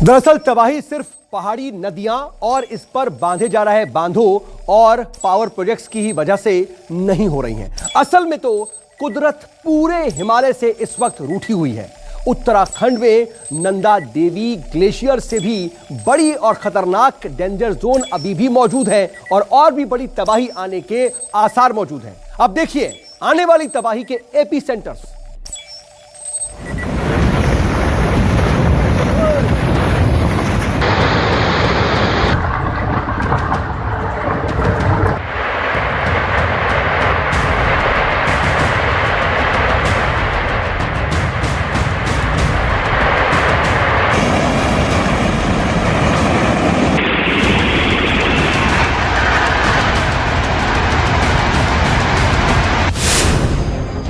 दरअसल तबाही सिर्फ पहाड़ी नदियां और इस पर बांधे जा रहे बांधों और पावर प्रोजेक्ट्स की ही वजह से नहीं हो रही हैं। असल में तो कुदरत पूरे हिमालय से इस वक्त रूठी हुई है। उत्तराखंड में नंदा देवी ग्लेशियर से भी बड़ी और खतरनाक डेंजर जोन अभी भी मौजूद है और भी बड़ी तबाही आने के आसार मौजूद हैं। अब देखिए आने वाली तबाही के एपी सेंटर्स।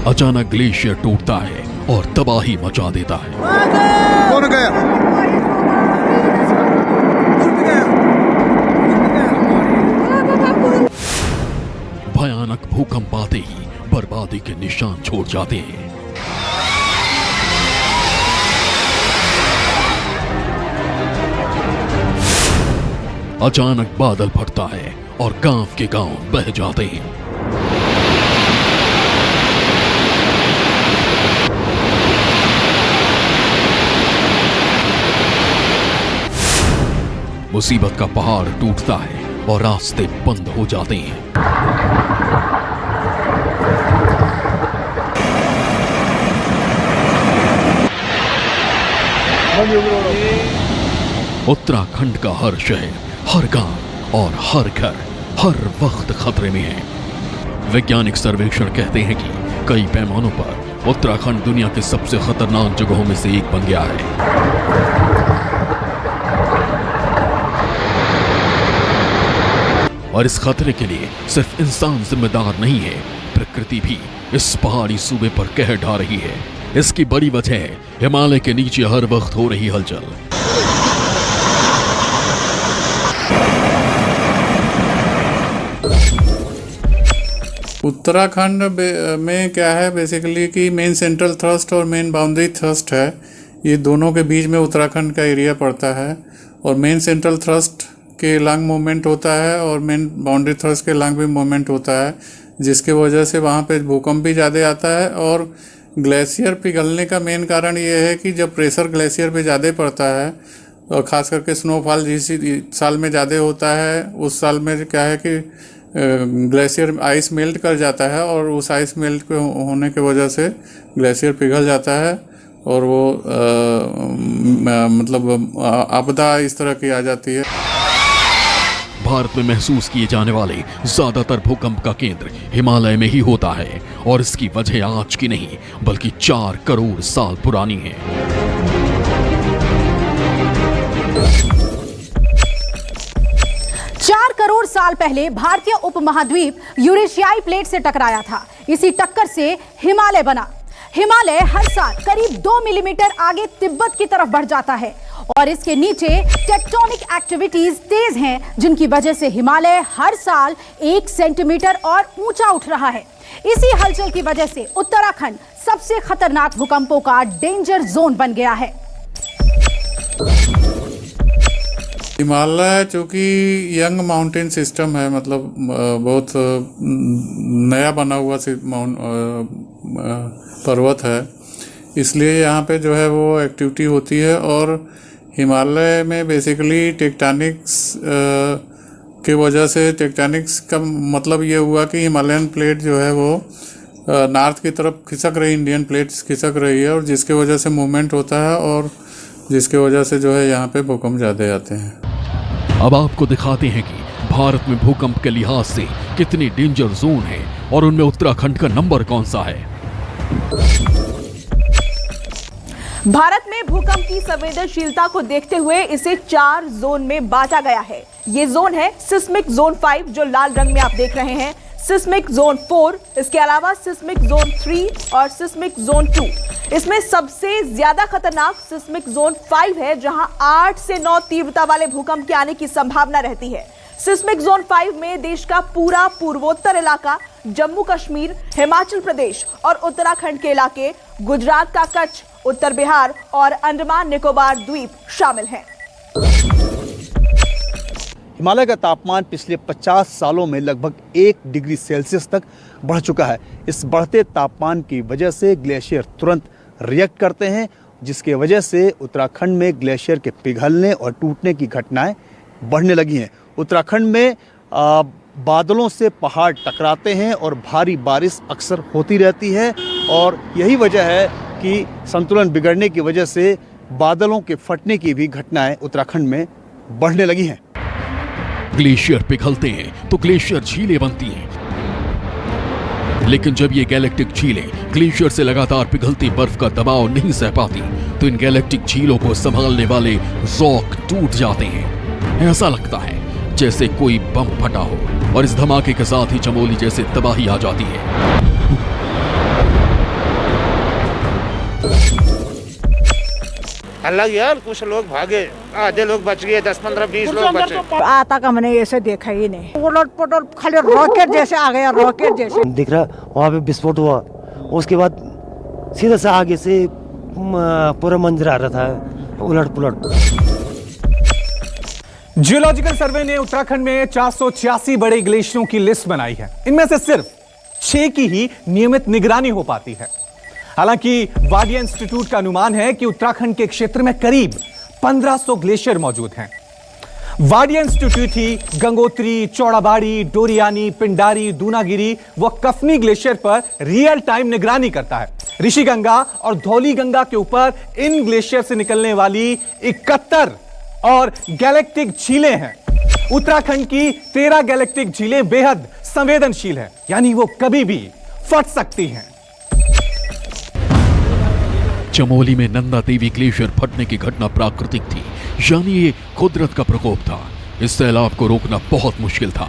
अचानक ग्लेशियर टूटता है और तबाही मचा देता है। कौन गया? भयानक भूकंप आते ही बर्बादी के निशान छोड़ जाते हैं। अचानक बादल फटता है और गांव के गांव बह जाते हैं। मुसीबत का पहाड़ टूटता है और रास्ते बंद हो जाते हैं। उत्तराखंड का हर शहर, हर गांव और हर घर हर वक्त खतरे में है। वैज्ञानिक सर्वेक्षण कहते हैं कि कई पैमानों पर उत्तराखंड दुनिया के सबसे खतरनाक जगहों में से एक बन गया है। और इस खतरे के लिए सिर्फ इंसान जिम्मेदार नहीं है, प्रकृति भी इस पहाड़ी सूबे पर कहर ढा रही है। इसकी बड़ी वजह है हिमालय के नीचे हर वक्त हो रही हलचल। उत्तराखंड में क्या है बेसिकली कि मेन सेंट्रल थ्रस्ट और मेन बाउंड्री थ्रस्ट है। ये दोनों के बीच में उत्तराखंड का एरिया पड़ता है और मेन सेंट्रल थ्रस्ट के लॉन्ग मूवमेंट होता है और मेन बाउंड्री थ्रस्ट के लॉन्ग भी मूवमेंट होता है, जिसके वजह से वहाँ पे भूकंप भी ज़्यादा आता है। और ग्लेशियर पिघलने का मेन कारण ये है कि जब प्रेशर ग्लेशियर पे ज़्यादा पड़ता है और ख़ास करके स्नोफॉल जिस साल में ज़्यादा होता है उस साल में क्या है कि ग्लेशियर आइस मेल्ट कर जाता है और उस आइस मेल्ट के होने की वजह से ग्लेशियर पिघल जाता है और वो मतलब आपदा इस तरह की आ जाती है। भारत में महसूस किए जाने वाले ज्यादातर भूकंप का केंद्र हिमालय में ही होता है और इसकी वजह आज की नहीं बल्कि 4 करोड़ साल पुरानी है। चार करोड़ साल पहले भारतीय उपमहाद्वीप यूरेशियाई प्लेट से टकराया था। इसी टक्कर से हिमालय बना। हिमालय हर साल करीब 2 मिलीमीटर आगे तिब्बत की तरफ बढ़ जाता है और इसके नीचे टेक्टोनिक एक्टिविटीज तेज हैं, जिनकी वजह से हिमालय हर साल 1 सेंटीमीटर और ऊंचा उठ रहा है। इसी हलचल की वजह से उत्तराखंड सबसे खतरनाक भूकंपों का डेंजर जोन बन गया है। हिमालय चूँकि यंग माउंटेन सिस्टम है, मतलब बहुत नया बना हुआ पर्वत है, इसलिए यहाँ पे जो है वो एक्टिविटी होती है। और हिमालय में बेसिकली टेक्टोनिक्स के वजह से, टेक्टोनिक्स का मतलब ये हुआ कि हिमालयन प्लेट जो है वो नॉर्थ की तरफ खिसक रही, इंडियन प्लेट्स खिसक रही है और जिसके वजह से मूवमेंट होता है और जिसके वजह से जो है यहाँ पे भूकंप ज़्यादा आते हैं। अब आपको दिखाते हैं कि भारत में भूकंप के लिहाज से कितनी डेंजर जोन है और उनमें उत्तराखंड का नंबर कौन सा है। भारत में भूकंप की संवेदनशीलता को देखते हुए इसे 4 जोन में बांटा गया है। ये जोन है सिस्मिक जोन 5 जो लाल रंग में आप देख रहे हैं, सिस्मिक जोन 4, इसके अलावा सिस्मिक जोन 3 और सिस्मिक जोन 2। इसमें सबसे ज्यादा खतरनाक सिस्मिक जोन 5 है, जहां 8 से 9 तीव्रता वाले भूकंप के आने की संभावना रहती है। सिस्मिक जोन 5 में देश का पूरा पूर्वोत्तर इलाका, जम्मू कश्मीर, हिमाचल प्रदेश और उत्तराखंड के इलाके, गुजरात का कच्छ, उत्तर बिहार और अंडमान निकोबार द्वीप शामिल हैं। हिमालय का तापमान पिछले 50 सालों में लगभग 1 डिग्री सेल्सियस तक बढ़ चुका है। इस बढ़ते तापमान की वजह से ग्लेशियर तुरंत रिएक्ट करते हैं, जिसके वजह से उत्तराखंड में ग्लेशियर के पिघलने और टूटने की घटनाएं बढ़ने लगी हैं। उत्तराखंड में बादलों से पहाड़ टकराते हैं और भारी बारिश अक्सर होती रहती है, और यही वजह है कि संतुलन बिगड़ने की वजह से बादलों के फटने की भी घटनाएं उत्तराखंड में बढ़ने लगी हैं। ग्लेशियर पिघलते हैं तो ग्लेशियर झीलें बनती हैं, लेकिन जब ये गैलेक्टिक झीलें ग्लेशियर से लगातार पिघलती बर्फ का दबाव नहीं सह पाती तो इन गैलेक्टिक झीलों को संभालने वाले रॉक टूट जाते हैं। ऐसा लगता है जैसे कोई बम फटा हो, और इस धमाके के साथ ही चमोली जैसे तबाही आ जाती है। अलग यार, कुछ लोग भागे, आधे लोग बच गए, 10, 15, 20 लोग बचे। आज तक हमने ऐसे देखा ही नहीं। उलट पलट खाली रॉकेट जैसे आ गया, रॉकेट जैसे दिख रहा। वहाँ पे विस्फोट हुआ, उसके बाद सीधा से आगे से पूरा मंजर आ रहा था, उलट पुलट। जियोलॉजिकल सर्वे ने उत्तराखंड में 486 बड़े ग्लेशियरों की लिस्ट बनाई है। इनमें से सिर्फ 6 की ही नियमित निगरानी हो पाती है। हालांकि वाडिया इंस्टीट्यूट का अनुमान है कि उत्तराखंड के क्षेत्र में करीब 1500 ग्लेशियर मौजूद हैं। वाडिया इंस्टीट्यूट ही गंगोत्री, चौड़ाबाड़ी, डोरियानी, पिंडारी, दूनागिरी व कफनी ग्लेशियर पर रियल टाइम निगरानी करता है। ऋषिगंगा और धौली गंगा के ऊपर इन ग्लेशियर से निकलने वाली 71 और गैलेक्टिक झीलें हैं। उत्तराखंड की 13 गैलेक्टिक झीलें बेहद संवेदनशील हैं, यानी वो कभी भी फट सकती हैं। चमोली में नंदा देवी ग्लेशियर फटने की घटना प्राकृतिक थी, यानी ये कुदरत का प्रकोप था। इस सैलाब को रोकना बहुत मुश्किल था,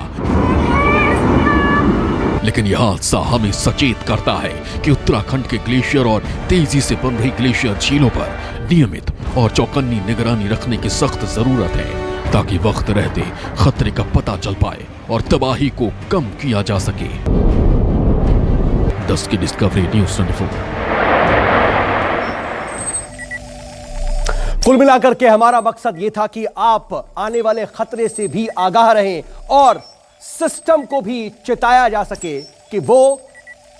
लेकिन यह हादसा हमें सचेत करता है कि उत्तराखंड के ग्लेशियर और तेजी से बन रही ग्लेशियर झीलों पर नियमित और चौकन्नी निगरानी रखने की सख्त जरूरत है, ताकि वक्त रहते खतरे का पता चल पाए और तबाही को कम किया जा सके। 10 की डिस्कवरी न्यूज़ 24। कुल मिलाकर के हमारा मकसद यह था कि आप आने वाले खतरे से भी आगाह रहें और सिस्टम को भी चिताया जा सके कि वो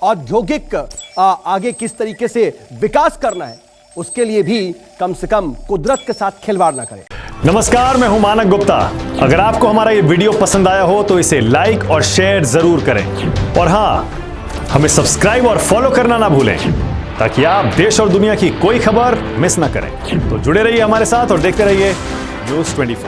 औद्योगिक आगे किस तरीके से विकास करना है, उसके लिए भी कम से कम कुदरत के साथ खिलवाड़ ना करें। नमस्कार, मैं हूं मानक गुप्ता। अगर आपको हमारा ये वीडियो पसंद आया हो तो इसे लाइक और शेयर जरूर करें, और हां, हमें सब्सक्राइब और फॉलो करना ना भूलें, ताकि आप देश और दुनिया की कोई खबर मिस ना करें। तो जुड़े रहिए हमारे साथ और देखते रहिए न्यूज़ 24।